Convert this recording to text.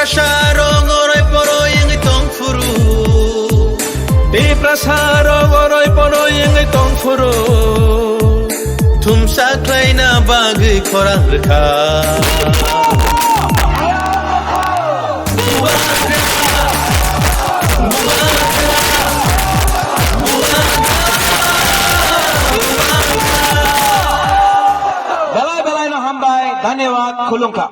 prasarong oroy poroy ang itong furu. Di prasarong oroy poroy ang itong furu. Tumsaklay na bagay korang reka. Belai-belai na hambay, धन्यवाद खुलुंका